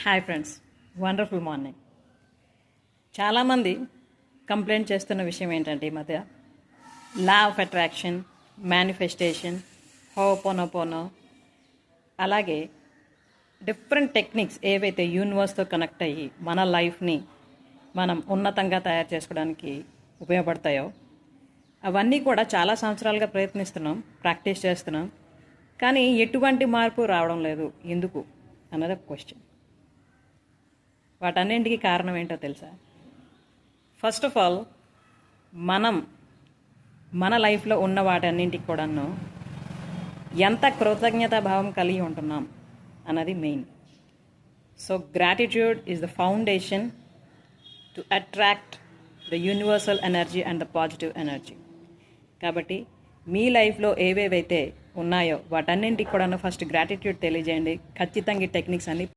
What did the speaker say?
Hi friends, wonderful morning. చాలామంది complaint చేస్తున్న విషయం ఏంటంటే ఈ మధ్య law of attraction, manifestation, ho'oponopono, అలాగే డిఫరెంట్ టెక్నిక్స్ ఏవైతే యూనివర్స్తో కనెక్ట్ అయ్యి మన లైఫ్ని మనం ఉన్నతంగా తయారు చేసుకోవడానికి ఉపయోగపడతాయో అవన్నీ కూడా చాలా సంవత్సరాలుగా ప్రయత్నిస్తున్నాం, ప్రాక్టీస్ చేస్తున్నాం, కానీ ఎటువంటి మార్పు రావడం లేదు. ఎందుకు అన్నది ఒక క్వశ్చన్. వాటన్నింటికి కారణం ఏంటో తెలుసా? ఫస్ట్ ఆఫ్ ఆల్, మన లైఫ్లో ఉన్న వాటన్నింటికి కూడాను ఎంత కృతజ్ఞతా భావం కలిగి ఉంటున్నాం అన్నది main. So gratitude is the foundation to attract the universal energy and the positive energy. కాబట్టి మీ లైఫ్లో ఏవేవైతే ఉన్నాయో వాటన్నింటికి కూడాను ఫస్ట్ గ్రాటిట్యూడ్ తెలియజేయండి. ఖచ్చితంగా ఈ టెక్నిక్స్ అన్ని